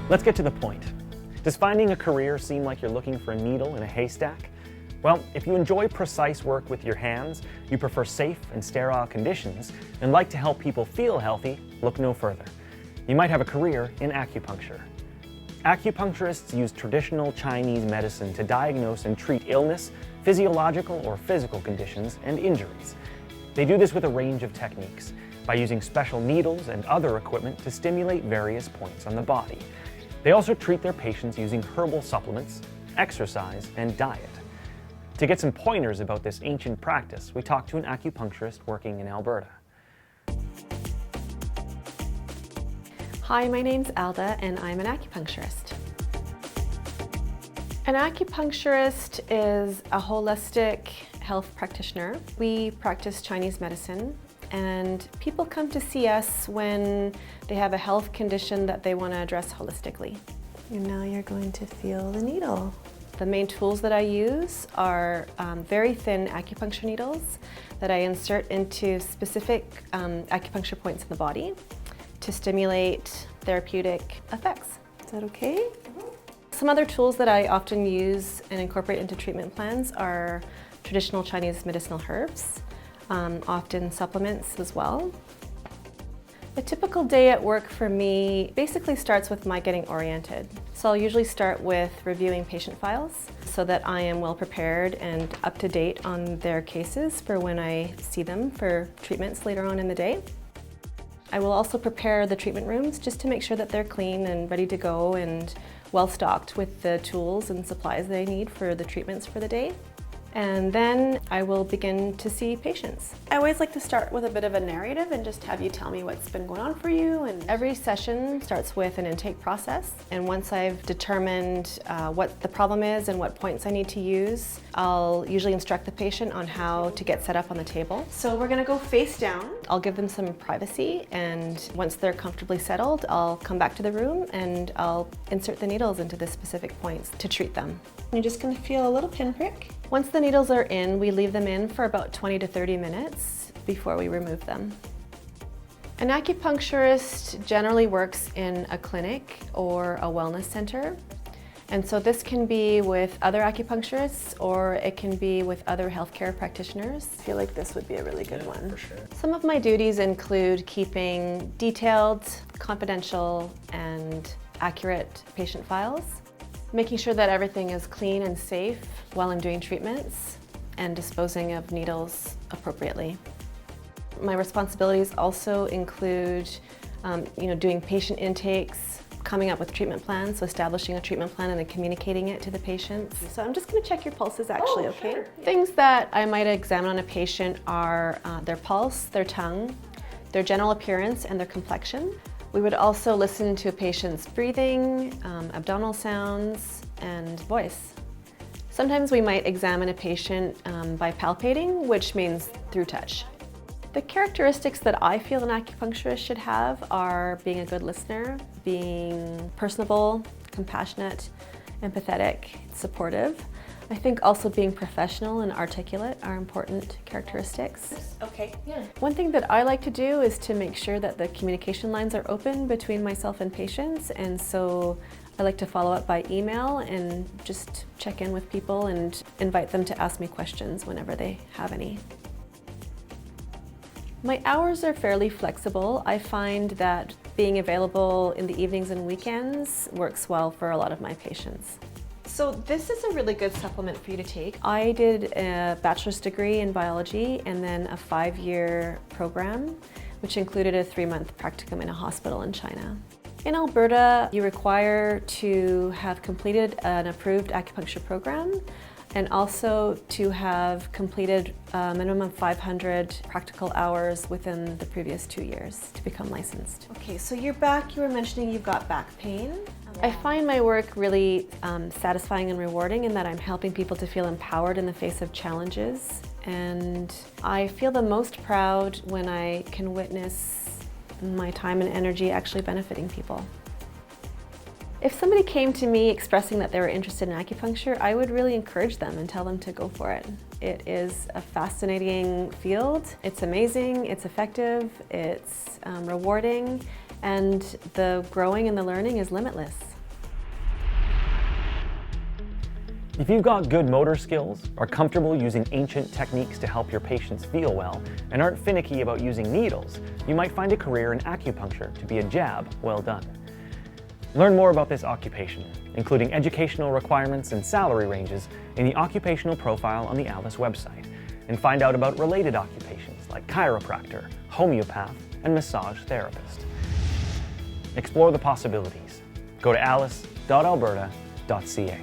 Let's get to the point. Does finding a career seem like you're looking for a needle in a haystack? Well, if you enjoy precise work with your hands, you prefer safe and sterile conditions, and like to help people feel healthy, look no further. You might have a career in acupuncture. Acupuncturists use traditional Chinese medicine to diagnose and treat illness, physiological or physical conditions, and injuries. They do this with a range of techniques, by using special needles and other equipment to stimulate various points on the body. They also treat their patients using herbal supplements, exercise, and diet. To get some pointers about this ancient practice, we talked to an acupuncturist working in Alberta. Hi, my name's Alda and I'm an acupuncturist. An acupuncturist is a holistic health practitioner. We practice Chinese medicine, and people come to see us when they have a health condition that they want to address holistically. And now you're going to feel the needle. The main tools that I use are very thin acupuncture needles that I insert into specific acupuncture points in the body to stimulate therapeutic effects. Is that okay? Mm-hmm. Some other tools that I often use and incorporate into treatment plans are traditional Chinese medicinal herbs, often supplements as well. A typical day at work for me basically starts with my getting oriented. So I'll usually start with reviewing patient files so that I am well prepared and up to date on their cases for when I see them for treatments later on in the day. I will also prepare the treatment rooms just to make sure that they're clean and ready to go and well stocked with the tools and supplies they need for the treatments for the day. And then I will begin to see patients. I always like to start with a bit of a narrative and just have you tell me what's been going on for you. And every session starts with an intake process. And once I've determined what the problem is and what points I need to use, I'll usually instruct the patient on how to get set up on the table. So we're gonna go face down. I'll give them some privacy, and once they're comfortably settled, I'll come back to the room and I'll insert the needles into the specific points to treat them. You're just gonna feel a little pinprick. Once the needles are in, we leave them in for about 20 to 30 minutes before we remove them. An acupuncturist generally works in a clinic or a wellness center. And so this can be with other acupuncturists or it can be with other healthcare practitioners. I feel like this would be a really good one. For sure. Some of my duties include keeping detailed, confidential, and accurate patient files, making sure that everything is clean and safe while I'm doing treatments, and disposing of needles appropriately. My responsibilities also include doing patient intakes, coming up with treatment plans, so establishing a treatment plan and then communicating it to the patients. So I'm just going to check your pulses actually, okay? Sure. Things that I might examine on a patient are their pulse, their tongue, their general appearance, and their complexion. We would also listen to a patient's breathing, abdominal sounds, and voice. Sometimes we might examine a patient by palpating, which means through touch. The characteristics that I feel an acupuncturist should have are being a good listener, being personable, compassionate, empathetic, supportive. I think also being professional and articulate are important characteristics. Okay, yeah. One thing that I like to do is to make sure that the communication lines are open between myself and patients, and so I like to follow up by email and just check in with people and invite them to ask me questions whenever they have any. My hours are fairly flexible. I find that being available in the evenings and weekends works well for a lot of my patients. So this is a really good supplement for you to take. I did a bachelor's degree in biology and then a 5-year program, which included a 3-month practicum in a hospital in China. In Alberta, you require to have completed an approved acupuncture program and also to have completed a minimum of 500 practical hours within the previous 2 years to become licensed. Okay, so your back, you were mentioning you've got back pain. I find my work really satisfying and rewarding in that I'm helping people to feel empowered in the face of challenges. And I feel the most proud when I can witness my time and energy actually benefiting people. If somebody came to me expressing that they were interested in acupuncture, I would really encourage them and tell them to go for it. It is a fascinating field. It's amazing, it's effective, it's rewarding, and the growing and the learning is limitless. If you've got good motor skills, are comfortable using ancient techniques to help your patients feel well, and aren't finicky about using needles, you might find a career in acupuncture to be a jab well done. Learn more about this occupation, including educational requirements and salary ranges, in the occupational profile on the ALICE website, and find out about related occupations like chiropractor, homeopath, and massage therapist. Explore the possibilities. Go to alice.alberta.ca.